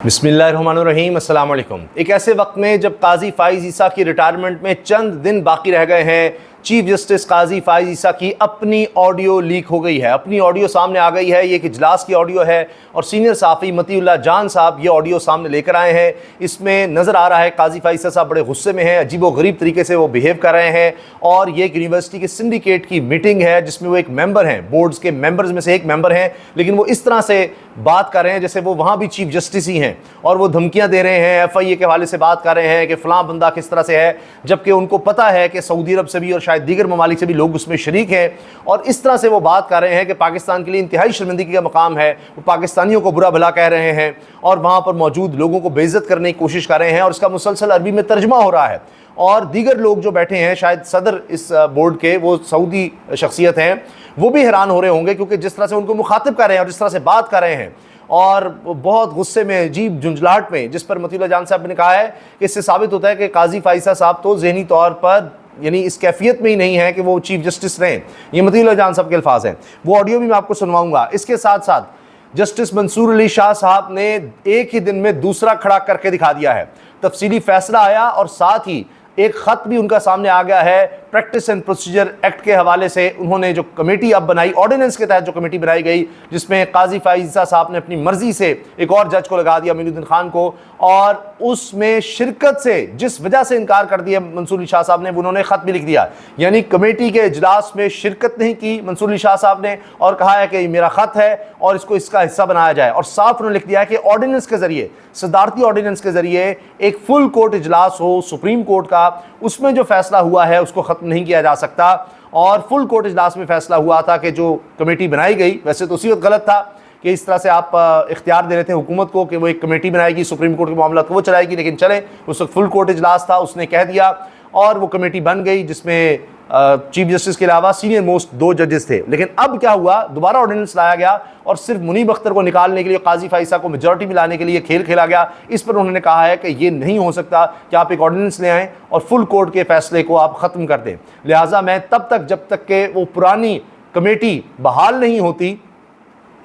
बिस्मिल्लाहिर्रहमानिर्रहीम, अस्सलाम वालेकुम। एक ऐसे वक्त में जब काजी फ़ाइज़ ईसा की रिटायरमेंट में चंद दिन बाकी रह गए हैं, चीफ जस्टिस काजी फ़ाइज़ ईसा की अपनी ऑडियो लीक हो गई है। अपनी ऑडियो सामने आ गई है। ये एक इजलास की ऑडियो है और सीनियर सहाफ़ी मतीउल्लाह जान साहब ये ऑडियो सामने लेकर आए हैं। इसमें नज़र आ रहा है काजी फ़ाइज़ ईसा साहब बड़े गुस्से में हैं, अजीब व गरीब तरीके से वो बिहेव कर रहे हैं। और ये एक यूनिवर्सिटी के सिंडिकेट की मीटिंग है जिसमें वो एक मेंबर हैं, बोर्ड्स के मेंबर्स में से एक मेंबर हैं, लेकिन वो इस तरह से बात कर रहे हैं जैसे वो वहाँ भी चीफ जस्टिस ही हैं और वो धमकियाँ दे रहे हैं, FIA के हवाले से बात कर रहे हैं कि फ़लाँ बंदा किस तरह से है, जबकि उनको पता है कि सऊदी अरब से भी और शायद दीगर ममालिक से भी लोग उसमें शरीक हैं। और इस तरह से वो बात कर रहे हैं कि पाकिस्तान के लिए इंतहाई शर्मिंदगी का मकाम है। वो पाकिस्तानियों को बुरा भला कह रहे हैं और वहाँ पर मौजूद लोगों को बेइज्जत करने की कोशिश कर रहे हैं और इसका मुसलसल अरबी में तर्जमा हो रहा है। और दीगर लोग जो बैठे हैं, शायद सदर इस बोर्ड के वो सऊदी शख्सियत हैं, वो भी हैरान हो रहे होंगे क्योंकि जिस तरह से उनको मुखातिब कर रहे हैं और जिस तरह से बात कर रहे हैं और बहुत गुस्से में, अजीब झुंझलाहट में, जिस पर मतीउल्लाह जान साहब ने कहा है कि इससे साबित होता है कि काजी फ़ाइज़ ईसा साहब तो ज़हनी तौर पर यानी इस कैफियत में ही नहीं है कि वो चीफ जस्टिस रहें। ये मतीउल्लाह जान साहब के अल्फाज हैं। वो ऑडियो भी मैं आपको सुनवाऊंगा। इसके साथ साथ जस्टिस मंसूर अली शाह साहब ने एक ही दिन में दूसरा खड़ा करके दिखा दिया है। तफसीली फैसला आया और साथ ही एक ख़त भी उनका सामने आ गया है प्रैक्टिस एंड प्रोसीजर एक्ट के हवाले से। उन्होंने जो कमेटी अब बनाई, ऑर्डिनेंस के तहत जो कमेटी बनाई गई, जिसमें काजी फ़ाइज़ ईसा साहब ने अपनी मर्जी से एक और जज को लगा दिया, अमीनुद्दीन खान को, और उसमें शिरकत से जिस वजह से इनकार कर दिया मंसूर अली शाह साहब ने, उन्होंने ख़त भी लिख दिया। यानी कमेटी के इजलास में शिरकत नहीं की मंसूर अली शाह साहब ने और कहा है कि ये मेरा ख़त है और इसको इसका हिस्सा बनाया जाए। और साफ उन्होंने लिख दिया है कि ऑर्डिनेंस के ज़रिए, सदारती ऑर्डिनेंस के ज़रिए एक फुल कोर्ट इजलास हो सुप्रीम कोर्ट का, उसमें जो फैसला हुआ है उसको ख़त्म नहीं किया जा सकता। और फुल कोर्ट इजलास में फैसला हुआ था कि जो कमेटी बनाई गई, वैसे तो उसी वक्त गलत था कि इस तरह से आप इख्तियार दे रहे थे हुकूमत को कि वो एक कमेटी बनाएगी, सुप्रीम कोर्ट के मामला को वो चलाएगी, लेकिन चले उस वक्त फुल कोर्ट इजलास था, उसने कह दिया और वो कमेटी बन गई जिसमें चीफ जस्टिस के अलावा सीनियर मोस्ट 2 जजेस थे। लेकिन अब क्या हुआ, दोबारा ऑर्डिनेंस लाया गया और सिर्फ मुनीब अख्तर को निकालने के लिए, काजी फ़ाइज़ ईसा को मेजॉरिटी में लाने के लिए खेल खेला गया। इस पर उन्होंने कहा है कि ये नहीं हो सकता कि आप एक ऑर्डिनेंस ले आएँ और फुल कोर्ट के फैसले को आप ख़त्म कर दें। लिहाजा मैं तब तक, जब तक के वो पुरानी कमेटी बहाल नहीं होती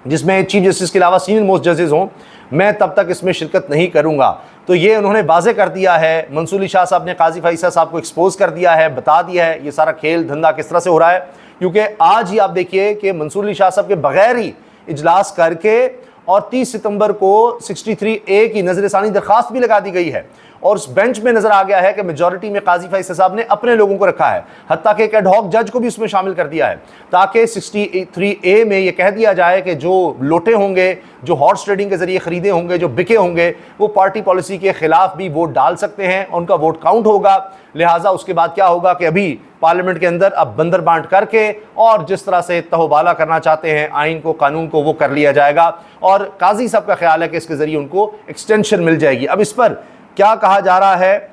जिसमें चीफ जस्टिस के अलावा सीनियर मोस्ट जजेस हों, मैं तब तक इसमें शिरकत नहीं करूंगा। तो ये उन्होंने वाज़ेह कर दिया है। मंसूर अली शाह साहब ने काजी फ़ाइज़ ईसा साहब को एक्सपोज कर दिया है, बता दिया है ये सारा खेल धंधा किस तरह से हो रहा है। क्योंकि आज ही आप देखिए कि मंसूर अली शाह साहब के बगैर ही इजलास करके और 30 सितंबर को 63A की नज़रसानी दरख्वास्त भी लगा दी गई है और उस बेंच में नजर आ गया है कि मेजॉरिटी में काजी फ़ाइज़ ईसा साहब ने अपने लोगों को रखा है, हत्ता कि एक एडहॉक जज को भी उसमें शामिल कर दिया है, ताकि 63A में ये कह दिया जाए कि जो लोटे होंगे, जो हॉर्स ट्रेडिंग के जरिए खरीदे होंगे, जो बिके होंगे, वो पार्टी पॉलिसी के खिलाफ भी वोट डाल सकते हैं, उनका वोट काउंट होगा। लिहाजा उसके बाद क्या होगा कि अभी पार्लियामेंट के अंदर अब बंदर बांट करके और जिस तरह से तहोबाला करना चाहते हैं आइन को, कानून को, वो कर लिया जाएगा। और काजी साहब का ख्याल है कि इसके जरिए उनको एक्सटेंशन मिल जाएगी। अब इस पर क्या कहा जा रहा है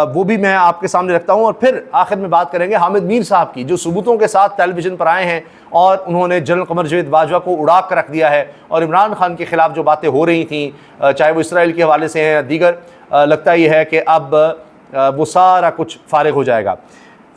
वो भी मैं आपके सामने रखता हूं और फिर आखिर में बात करेंगे हामिद मीर साहब की, जो सबूतों के साथ टेलीविज़न पर आए हैं और उन्होंने जनरल कमर जवेद बाजवा को उड़ा कर रख दिया है और इमरान खान के खिलाफ जो बातें हो रही थी, चाहे वो इसराइल के हवाले से हैं या दीगर, लगता ही है कि अब वो सारा कुछ फारिग हो जाएगा।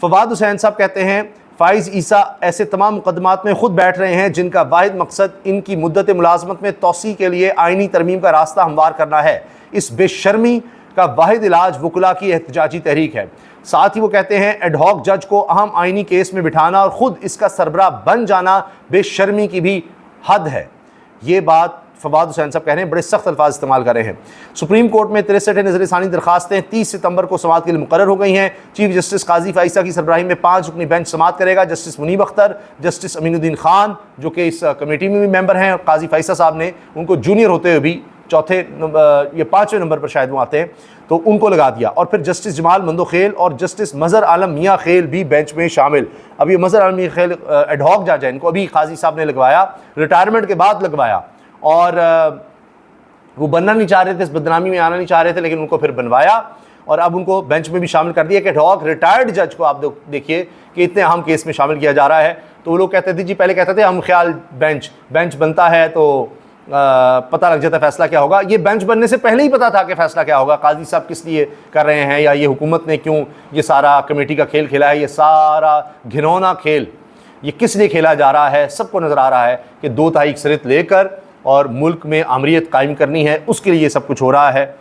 फवाद हुसैन साहब कहते हैं फ़ाइज़ ईसा ऐसे तमाम मुकदमात में खुद बैठ रहे हैं जिनका वाहिद मकसद इनकी मुद्दत मुलाजमत में तोसी के लिए आइनी तरमीम का रास्ता हमवार करना है। इस बेशर्मी का वाहिद इलाज वकुला की एहतजाजी तहरीक है। साथ ही वो कहते हैं एडहॉक जज को अहम आइनी केस में बिठाना और ख़ुद इसका सरबराह बन जाना बेशर्मी की भी हद है। ये बात फवाद हुसैन साहब कह रहे हैं, बड़े सख्त अल्फाज इस्तेमाल कर रहे हैं। सुप्रीम कोर्ट में 63 नज़रसानी दरखास्तें 30 सितंबर को समाअत के लिए मुकर्रर हो गई हैं। चीफ जस्टिस काजी फ़ाइज़ ईसा की सरबराही में 5 रुकनी बेंच समाअत करेगा। जस्टिस मुनीब अख्तर, जस्टिस अमीनुद्दीन खान जो कि इस कमेटी में भी मेंबर हैं, और काजी फ़ाइज़ ईसा साहब ने उनको जूनियर होते हुए भी ये 5वें नंबर पर शायद वो आते हैं, तो उनको लगा दिया। और फिर जस्टिस जमाल मंदोखेल और जस्टिस मज़हर आलम मियाँ खेल भी बेंच में शामिल। अब ये मज़हर आलम मियाँ खेल एडहॉक जज है, इनको अभी काजी साहब ने लगवाया, रिटायरमेंट के बाद लगवाया और वो बनना नहीं चाह रहे थे, इस बदनामी में आना नहीं चाह रहे थे, लेकिन उनको फिर बनवाया और अब उनको बेंच में भी शामिल कर दिया कि एडहॉक रिटायर्ड जज को आप देखिए कि इतने अहम केस में शामिल किया जा रहा है। तो वो लोग कहते थे जी, पहले कहते थे हम ख्याल बेंच बनता है तो पता लग जाता फैसला क्या होगा। ये बेंच बनने से पहले ही पता था कि फैसला क्या होगा, काजी साहब किस लिए कर रहे हैं या ये हुकूमत ने क्यों ये सारा कमेटी का खेल खेला है, ये सारा घिनौना खेल ये किस लिए खेला जा रहा है। सबको नज़र आ रहा है कि 2 तारीख से लेकर और मुल्क में आमरीत कायम करनी है, उसके लिए ये सब कुछ हो रहा है।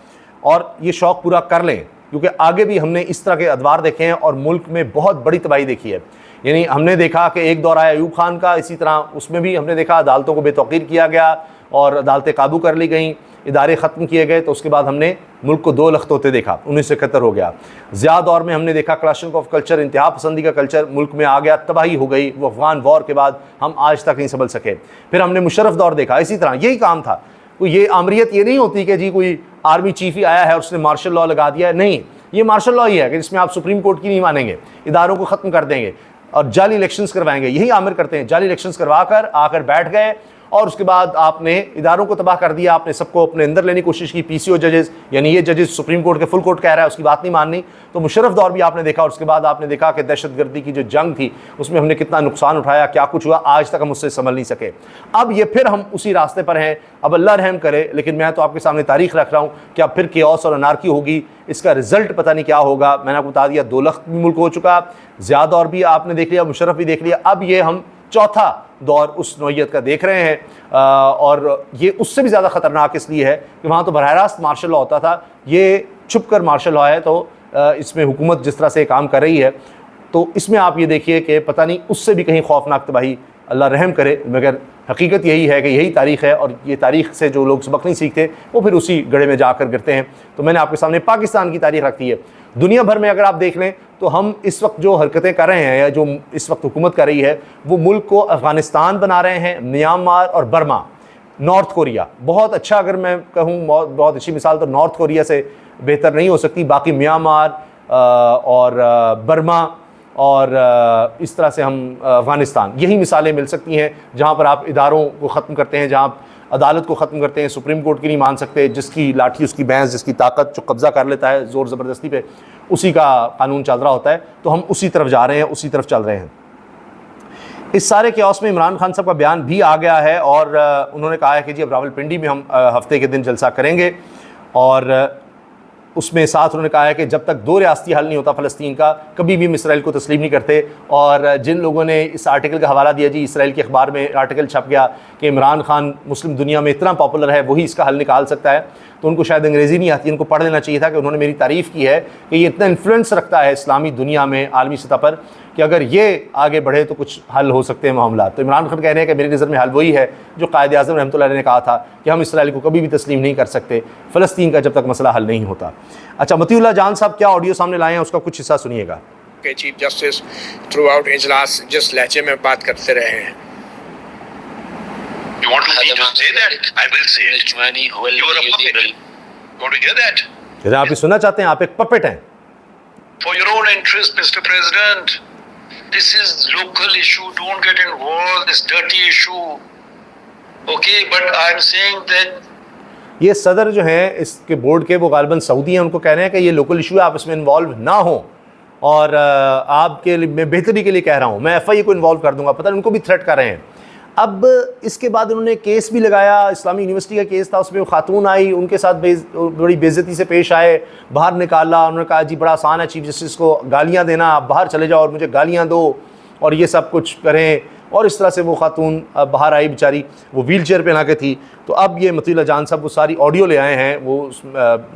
और ये शौक़ पूरा कर लें, क्योंकि आगे भी हमने इस तरह के अदवार देखे हैं और मुल्क में बहुत बड़ी तबाही देखी है। यानी हमने देखा कि एक दौर आया अयूब खान का, इसी तरह उसमें भी हमने देखा अदालतों को बेतौकीर किया गया और अदालतें काबू कर ली गई, इदारे ख़त्म किए गए। तो उसके बाद हमने मुल्क को दो लख्त होते देखा, 1971 हो गया। ज़िया दौर में हमने देखा क्लाशनकोफ कल्चर, इंतहा पसंदी का कल्चर मुल्क में आ गया, तबाही हो गई। वो अफगान वॉर के बाद हम आज तक नहीं संभल सके। फिर हमने मुशर्रफ दौर देखा, इसी तरह यही काम था। कोई ये आमरीत ये नहीं होती कि जी कोई आर्मी चीफ ही आया है उसने मार्शल लॉ लगा दिया है, नहीं, ये मार्शल लॉ ही है कि जिसमें आप सुप्रीम कोर्ट की नहीं मानेंगे, इदारों को ख़त्म कर देंगे और जाली इलेक्शंस करवाएंगे। यही आमिर करते हैं, जाली इलेक्शंस करवा कर आकर बैठ गए और उसके बाद आपने इदारों को तबाह कर दिया, आपने सबको अपने अंदर लेने की कोशिश की। पीसीओ जजेस, यानी ये जजेस सुप्रीम कोर्ट के फुल कोर्ट कह रहा है, उसकी बात नहीं माननी। तो मुशर्रफ दौर भी आपने देखा और उसके बाद आपने देखा कि दहशतगर्दी की जो जंग थी उसमें हमने कितना नुकसान उठाया, क्या कुछ हुआ, आज तक हम उससे संभल नहीं सके। अब ये फिर हम उसी रास्ते पर हैं। अब अल्लाह रहम करे, लेकिन मैं तो आपके सामने तारीख रख रहा हूँ कि अब फिर केओस और अनार्की होगी, इसका रिजल्ट पता नहीं क्या होगा। मैंने आपको बता दिया 2 लाख मुल्क हो चुका, ज़िया दौर भी आपने देख लिया, मुशर्रफ भी देख लिया, अब ये हम चौथा दौर उस नौइयत का देख रहे हैं। और ये उससे भी ज़्यादा ख़तरनाक इसलिए है कि वहाँ तो बरह रास्त मार्शल लॉ होता था, ये छुप कर मार्शल लॉ है। तो इसमें हुकूमत जिस तरह से काम कर रही है, तो इसमें आप ये देखिए कि पता नहीं उससे भी कहीं खौफनाक तबाही, अल्लाह रहम करे। मगर हकीकत यही है कि यही तारीख़ है और ये तारीख़ से जो लोग सबक नहीं सीखते वो फिर उसी गड्ढे में जाकर गिरते हैं। तो मैंने आपके सामने पाकिस्तान की तारीख़ रखी है। दुनिया भर में अगर आप देख लें तो हम इस वक्त जो हरकतें कर रहे हैं या जो इस वक्त हुकूमत कर रही है, वो मुल्क को अफ़गानिस्तान बना रहे हैं, म्यांमार और बर्मा, नॉर्थ कोरिया। बहुत अच्छा, अगर मैं कहूँ बहुत अच्छी मिसाल तो नॉर्थ कोरिया से बेहतर नहीं हो सकती। बाकी म्यांमार और बर्मा और इस तरह से हम अफ़गानिस्तान, यही मिसालें मिल सकती हैं जहाँ पर आप इदारों को ख़त्म करते हैं, जहाँ आप अदालत को ख़त्म करते हैं, सुप्रीम कोर्ट की नहीं मान सकते, जिसकी लाठी उसकी भैंस, जिसकी ताकत जो कब्ज़ा कर लेता है ज़ोर ज़बरदस्ती पे, उसी का कानून चल रहा होता है। तो हम उसी तरफ जा रहे हैं, उसी तरफ चल रहे हैं। इस सारे केओस में इमरान खान साहब का बयान भी आ गया है और उन्होंने कहा है कि जी अब रावलपिंडी में हम हफ्ते के दिन जलसा करेंगे। और उसमें साथ उन्होंने कहा है कि जब तक 2 रियासती हल नहीं होता फ़लस्तीन का, कभी भी हम इसराइल को तस्लीम नहीं करते। और जिन लोगों ने इस आर्टिकल का हवाला दिया, जी इसराइल के अखबार में आर्टिकल छप गया कि इमरान खान मुस्लिम दुनिया में इतना पॉपुलर है, वही इसका हल निकाल सकता है, तो उनको शायद अंग्रेज़ी नहीं आती, उनको पढ़ लेना चाहिए था कि उन्होंने मेरी तारीफ़ की है कि ये इतना इन्फ्लुएंस रखता है इस्लामी दुनिया में आलमी सतह पर कि अगर ये आगे बढ़े तो कुछ हल हो सकते हैं मामला। तो इमरान खान कह रहे हैं कि मेरी नज़र में हल वही है जो कायद आज़म रहमतुल्लाह अलैह ने कहा था कि हम इसराइल को कभी भी तस्लीम नहीं कर सकते फ़लस्तीन का जब तक मसला हल नहीं होता। अच्छा, मतीउल्लाह जान साहब क्या ऑडियो सामने लाए हैं, उसका कुछ हिस्सा सुनिएगा। चीफ जस्टिस थ्रू आउट इजलास जिस लहजे में बात करते रहे हैं, You want me to say that? I will say it. You are a puppet. You want to hear that? यदि आप ये सुनना चाहते हैं, आप एक पपेट हैं। For your own interest, Mr. President, this is local issue. Don't get involved. This dirty issue. Okay, but I'm saying that ये सदर जो हैं इसके बोर्ड के, वो गालिबन सऊदी हैं, उनको कह रहे हैं कि ये लोकल इशू है, आप इसमें इन्वॉल्व ना हो। और आपके लिए, मैं बेहतरी के लिए कह रहा हूँ, मैं FIA को इन्वॉल्व कर दूंगा। पता नहीं उनको भी थ्रेट कर रहे हैं। अब इसके बाद उन्होंने केस भी लगाया, इस्लामी यूनिवर्सिटी का केस था, उसमें वो खातून आई, उनके साथ बड़ी बेइज्जती से पेश आए, बाहर निकाला। उन्होंने कहा जी बड़ा आसान है चीफ जस्टिस को गालियाँ देना, आप बाहर चले जाओ और मुझे गालियाँ दो और ये सब कुछ करें। और इस तरह से वो खातून बाहर आई बेचारी, वो व्हील चेयर पर ना के थी। तो अब ये मतीउल्लाह जान साहब वो सारी ऑडियो ले आए हैं, वो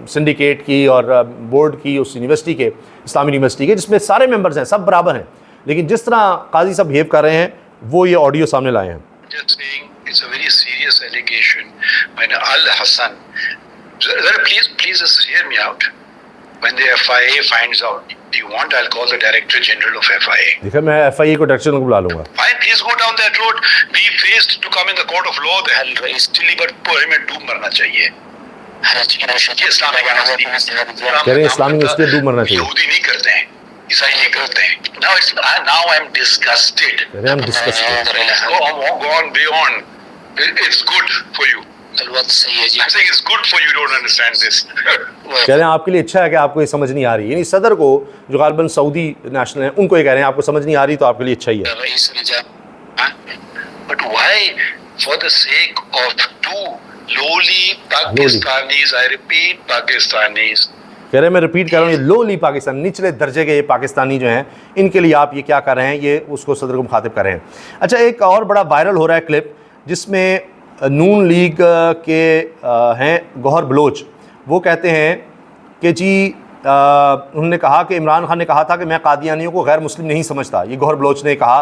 सिंडिकेट की और बोर्ड की, उस यूनिवर्सिटी के, इस्लामी यूनिवर्सिटी के, जिसमें सारे मेंबर्स हैं, सब बराबर हैं, लेकिन जिस तरह काजी साहब बिहेव कर रहे हैं वो ये ऑडियो सामने लाए हैं। just saying it's a very serious allegation when Al Hassan, please just hear me out. When the FIA finds out, do you want, I'll call the Director General of FIA. देखिए मैं FIA को director general को बुला लूंगा। Fine, please go down that road. Be faced to come in the court of law. The hell race chili but पोरे में डूब मरना चाहिए। ये इस्लामिक कह रहे हैं इस्लामिक यूनिवर्सिटी डूब मरना चाहिए। यहूदी नहीं करते हैं, ईसाई नहीं करते हैं। Now I'm disgusted. I'm disgusted. Go on beyond. It's good for you. I'm saying it's good for you. Don't understand this. कह रहे हैं आपके लिए अच्छा है कि आपको ये समझ नहीं आ रही। यानी सदर को, जो गालिबन सऊदी नेशनल हैं, उनको ये कह रहे हैं आपको समझ नहीं आ रही तो आपके लिए अच्छा ही है। But why, for the sake of two lowly Pakistanis, I repeat, Pakistanis. कह रहे हैं मैं रिपीट कर रहा हूँ, ये लोली पाकिस्तान, निचले दर्जे के ये पाकिस्तानी जो हैं, इनके लिए आप ये क्या कर रहे हैं, ये उसको सदर को मुखातिब कर रहे हैं। अच्छा, एक और बड़ा वायरल हो रहा है क्लिप जिसमें नून लीग के हैं गौहर बलोच, वो कहते हैं कि जी उन्होंने कहा कि इमरान खान ने कहा था कि मैं कादियानियों को गैर मुस्लिम नहीं समझता। ये गौहर बलोच ने कहा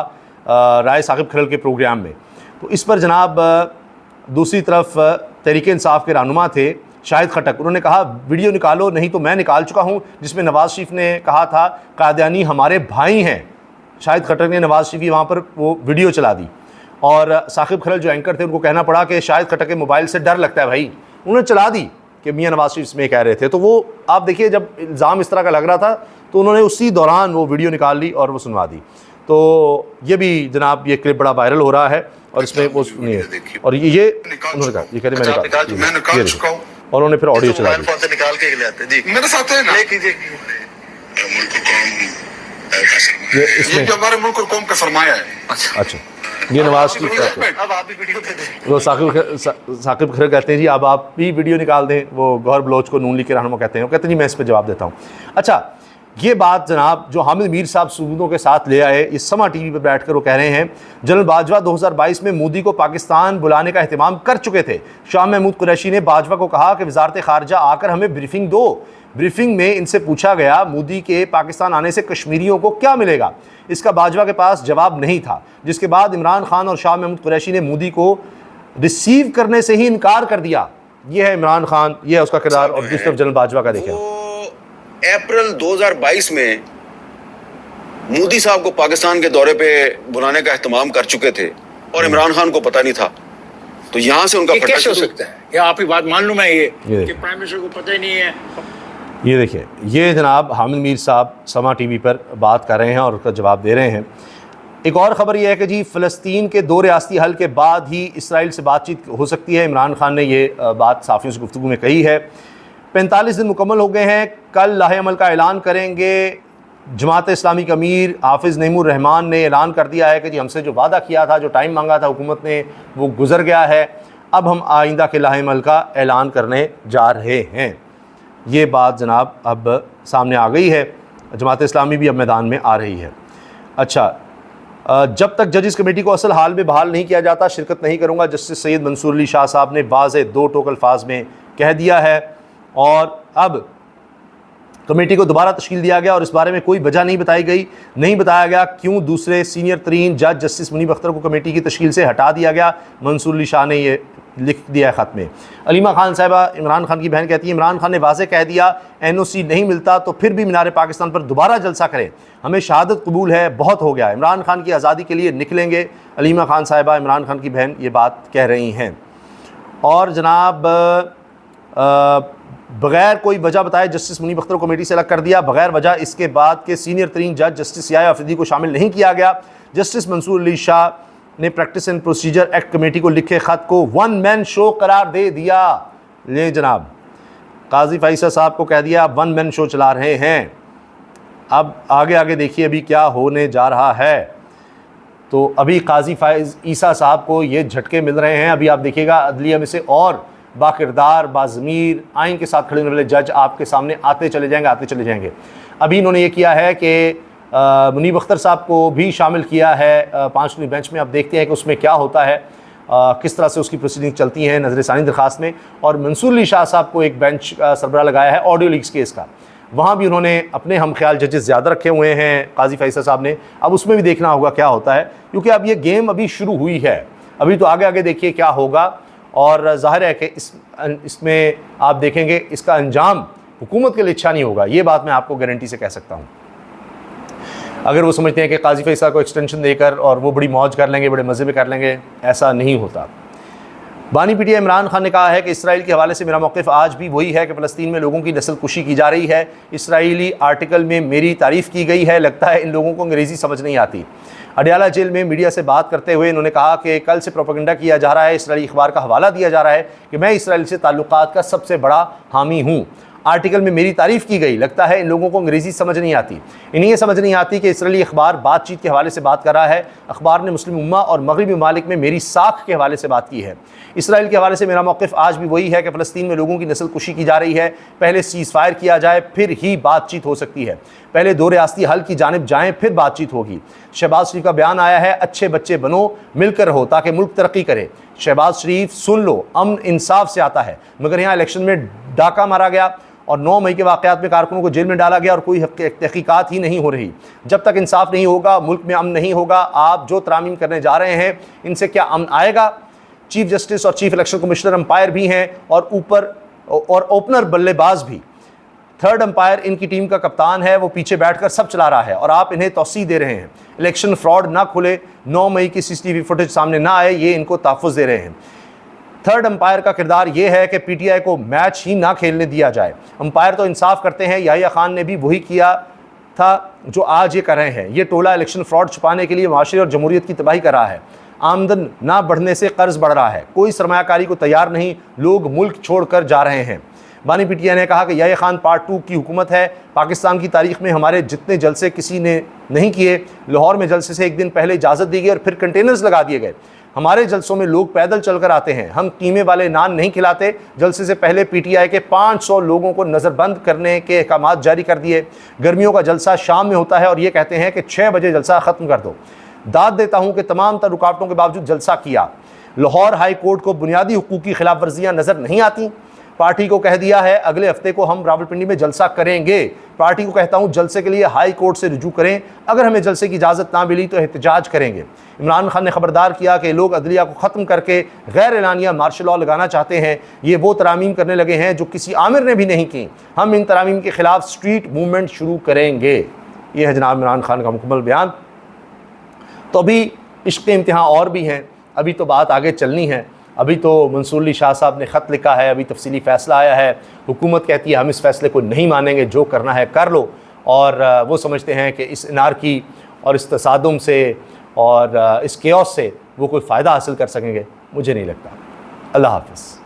राय साकिब खिरल के प्रोग्राम में। तो इस पर जनाब दूसरी तरफ तहरीक इंसाफ के रहनुमा थे शाहिद खटक, उन्होंने कहा वीडियो निकालो, नहीं तो मैं निकाल चुका हूँ, जिसमें नवाज़ शरीफ ने कहा था कादियानी हमारे भाई हैं। शाहिद खटक ने नवाज़ शरीफ की वहाँ पर वो वीडियो चला दी और साकिब खिरल जो एंकर थे उनको कहना पड़ा कि शाहिद खटक के मोबाइल से डर लगता है भाई। उन्होंने चला दी कि मियाँ नवाज़ शरीफ इसमें कह रहे थे। तो वो आप देखिए जब इल्ज़ाम इस तरह का लग रहा था तो उन्होंने उसी दौरान वो वीडियो निकाल ली और वो सुनवा दी। तो ये भी जनाब ये क्लिप बड़ा वायरल हो रहा है और इसमें वो सुनिए और ये उन्होंने कहा ये कह रहे मैं निकाल चुका हूँ और उन्होंने फिर ऑडियो चला दी। निकाल के ले आते जी मेरे साथ है ना, ले कीजिए। ये जो हमारे मुल्क और कौम का सरमाया है। अच्छा ये नवाज की अब आप भी वीडियो दे दें। वो साकिब खिरल कहते हैं जी अब आप भी वीडियो निकाल दें। वो गौहर बलोच को नून लीग के रहनुमा कहते हैं, वो कहते हैं जी मैं इस पर जवाब देता हूँ। अच्छा ये बात जनाब जो हामिद मीर साहब सबूतों के साथ ले आए, इस समा टीवी पर बैठकर वो कह रहे हैं जनरल बाजवा 2022 में मोदी को पाकिस्तान बुलाने का एहतमाम कर चुके थे। शाह महमूद कुरैशी ने बाजवा को कहा कि वजारत खारजा आकर हमें ब्रीफिंग दो। ब्रीफिंग में इनसे पूछा गया मोदी के पाकिस्तान आने से कश्मीरियों को क्या मिलेगा, इसका बाजवा के पास जवाब नहीं था, जिसके बाद इमरान खान और शाह महमूद कुरैशी ने मोदी को रिसीव करने से ही इनकार कर दिया। ये है इमरान खान, ये है उसका किरदार। और दूसरी तरफ जनरल बाजवा का देखें, अप्रैल 2022 में मोदी साहब को पाकिस्तान के दौरे पे बुलाने का एहतमाम कर चुके थे और इमरान खान को पता नहीं था। तो यहाँ से उनका कैसे हो सकता है? या आप ही बात मान लूं मैं ये कि प्राइम मिनिस्टर को पता ही नहीं है। ये देखिए ये जनाब हामिद मीर साहब समा टीवी पर बात कर रहे हैं और उसका जवाब दे रहे हैं। एक और ख़बर यह है कि जी फ़लस्तीन के 2 रियासती हल के बाद ही इसराइल से बातचीत हो सकती है। इमरान खान ने ये बात साफ़ियों से गुफ्तगू में कही है। 45 दिन मुकम्मल हो गए हैं, कल लाहे अमल का ऐलान करेंगे। जमात इस्लामी के अमीर हाफिज़ नईमुर रहमान ने ऐलान कर दिया है कि जी हमसे जो वादा किया था, जो टाइम मांगा था हुकूमत ने, वो गुजर गया है। अब हम आइंदा के लाहे अमल का ऐलान करने जा रहे हैं। ये बात जनाब अब सामने आ गई है। जमात इस्लामी भी अब मैदान में आ रही है। अच्छा जब तक जजिस कमेटी को असल हाल में बहाल नहीं किया जाता शिरकत नहीं करूँगा, जस्टिस सैयद मंसूर अली शाह साहब ने वाज़े 2 टोक अल्फाज में कह दिया है। और अब कमेटी को दोबारा तश्कील दिया गया और इस बारे में कोई वजह नहीं बताई गई, नहीं बताया गया क्यों दूसरे सीनियर तरीन जज जस्टिस मुनीब अख्तर को कमेटी की तश्कील से हटा दिया गया। मंसूर अली शाह ने ये लिख दिया है ख़त में। अलीमा खान साहिबा इमरान खान की बहन कहती है इमरान खान ने वाज़े कह दिया NOC नहीं मिलता तो फिर भी मीनार पाकिस्तान पर दोबारा जलसा करें, हमें शहादत कबूल है, बहुत हो गया, इमरान खान की आज़ादी के लिए निकलेंगे। अलीमा खान साहिबा इमरान खान की बहन ये बात कह रही हैं। और जनाब बग़ैर कोई वजह बताए जस्टिस मुनीब अख्तर को कमेटी से अलग कर दिया। बग़ैर वजह इसके बाद के सीनियर तरीन जज जस्टिस याया अफरीदी को शामिल नहीं किया गया। जस्टिस मंसूर अली शाह ने practice and procedure act committee को लिखे ख़त को 1 मैन शो करार दे दिया। ले जनाब काजी फैसल साहब को कह दिया आप 1 मैन शो चला रहे हैं। अब आगे आगे देखिए अभी क्या होने जा रहा है। तो अभी काजी फाइज ईसा साहब को ये झटके मिल रहे हैं। अभी आप देखिएगा अदलिया में से और बाकिरदार बाज़मीर आइन के साथ खड़े होने वाले जज आपके सामने आते चले जाएंगे। अभी इन्होंने ये किया है कि मुनीब अख्तर साहब को भी शामिल किया है 5 रुकनी बेंच में। अब देखते हैं कि उसमें क्या होता है, किस तरह से उसकी प्रोसीडिंग चलती हैं नज़र-ए-सानी दरख्वास्त में। और मंसूर अली शाह साहब को एक बेंच का सरबराह लगाया है ऑडियो लीक्स केस का, वहाँ भी उन्होंने अपने हम ख्याल जजेस ज़्यादा रखे हुए हैं काजी फैसल साहब ने। अब उसमें भी देखना होगा क्या होता है, क्योंकि अब ये गेम अभी शुरू हुई है। अभी तो आगे आगे देखिए क्या होगा। और ज़ाहिर है कि इसमें आप देखेंगे इसका अंजाम हुकूमत के लिए अच्छा नहीं होगा, ये बात मैं आपको गारंटी से कह सकता हूँ। अगर वो समझते हैं कि काजी फैसल को एक्सटेंशन देकर और वो बड़ी मौज कर लेंगे, बड़े मज़े में कर लेंगे, ऐसा नहीं होता। बानी पीटीआई इमरान खान ने कहा है कि इसराइल के हवाले से मेरा मौक़िफ़ आज भी वही है कि फ़लस्तीन में लोगों की नस्ल कुशी की जा रही है। इसराइली आर्टिकल में मेरी तारीफ़ की गई है, लगता है इन लोगों को अंग्रेज़ी समझ नहीं आती। अडियाला जेल में मीडिया से बात करते हुए इन्होंने कहा कि कल से प्रोपेगेंडा किया जा रहा है, इसराइली अखबार का हवाला दिया जा रहा है कि मैं इसराइल से ताल्लुकात का सबसे बड़ा हामी हूँ। आर्टिकल में मेरी तारीफ़ की गई, लगता है इन लोगों को अंग्रेज़ी समझ नहीं आती। इन्हें ये समझ नहीं आती कि इसराइली अखबार बातचीत के हवाले से बात कर रहा है। अखबार ने मुस्लिम उम्मा और मगरबी ममालिक में मेरी साख के हवाले से बात की है। इसराइल के हवाले से मेरा मौक़िफ़ आज भी वही है कि फ़लस्तीन में लोगों की नस्ल कुशी की जा रही है। पहले सीज़ फायर किया जाए, फिर ही बातचीत हो सकती है। पहले 2 रियासती हल की जानिब जाएँ, फिर बातचीत होगी। शहबाज शरीफ का बयान आया है अच्छे बच्चे बनो, मिलकर रहो ताकि मुल्क तरक्की करे। शहबाज शरीफ सुन लो, अमन इंसाफ से आता है, मगर यहाँ इलेक्शन में डाका मारा गया और 9 मई के वाक़यात में कारकुनों को जेल में डाला गया और कोई तहकीकात ही नहीं हो रही। जब तक इंसाफ नहीं होगा, मुल्क में अमन नहीं होगा। आप जो तरामीम करने जा रहे हैं, इनसे क्या अमन आएगा? चीफ जस्टिस और चीफ इलेक्शन कमिश्नर अंपायर भी हैं और ओपनर बल्लेबाज भी। थर्ड अंपायर इनकी टीम का कप्तान है, वो पीछे बैठकर सब चला रहा है और आप इन्हें तौसीह दे रहे हैं। इलेक्शन फ्रॉड ना खुले, 9 मई की CCTV फुटेज सामने ना आए, ये इनको तहफ़्फ़ुज़ दे रहे हैं। थर्ड अंपायर का किरदार ये है कि PTI को मैच ही ना खेलने दिया जाए। अंपायर तो इंसाफ करते हैं, याहिया खान ने भी वही किया था जो आज ये कर रहे हैं। ये टोला इलेक्शन फ्रॉड छुपाने के लिए माशरे और जमहूरियत की तबाही कर रहा है। आमदन ना बढ़ने से कर्ज बढ़ रहा है, कोई सरमायाकारी को तैयार नहीं, लोग मुल्क छोड़कर जा रहे हैं। बानी PTI ने कहा कि याहिया खान पार्ट 2 की हुकूमत है। पाकिस्तान की तारीख में हमारे जितने जलसे किसी ने नहीं किए। लाहौर में जलसे से एक दिन पहले इजाज़त दी गई और फिर कंटेनर्स लगा दिए गए। हमारे जलसों में लोग पैदल चलकर आते हैं, हम कीमे वाले नान नहीं खिलाते। जलसे से पहले PTI के 500 लोगों को नज़रबंद करने के अहकाम जारी कर दिए। गर्मियों का जलसा शाम में होता है और ये कहते हैं कि 6 बजे जलसा ख़त्म कर दो। दाद देता हूँ कि तमाम तर रुकावटों के बावजूद जलसा किया। लाहौर हाई कोर्ट को बुनियादी हुकूक की खिलाफ वर्जियाँ नज़र नहीं आती। पार्टी को कह दिया है अगले हफ्ते को हम रावलपिंडी में जलसा करेंगे। पार्टी को कहता हूं जलसे के लिए हाई कोर्ट से रुजू करें, अगर हमें जलसे की इजाज़त ना मिली तो एहतजाज करेंगे। इमरान खान ने खबरदार किया कि लोग अदलिया को ख़त्म करके गैर एलानिया मार्शल लॉ लगाना चाहते हैं। ये वो तरामीम करने लगे हैं जो किसी आमिर ने भी नहीं की। हम इन तरामीम के ख़िलाफ़ स्ट्रीट मूवमेंट शुरू करेंगे। ये है जनाब इमरान खान का मुकम्मल बयान। तो अभी इश्क़ इम्तिहान और भी हैं, अभी तो बात आगे चलनी है। अभी तो मंसूर अली शाह साहब ने ख़त लिखा है, अभी तफसीली फ़ैसला आया है। हुकूमत कहती है हम इस फ़ैसले को नहीं मानेंगे, जो करना है कर लो। और वो समझते हैं कि इस अनारकी और इस तसादुम से और इस केओस से वो कोई फ़ायदा हासिल कर सकेंगे। मुझे नहीं लगता। अल्लाह हाफ़िज़।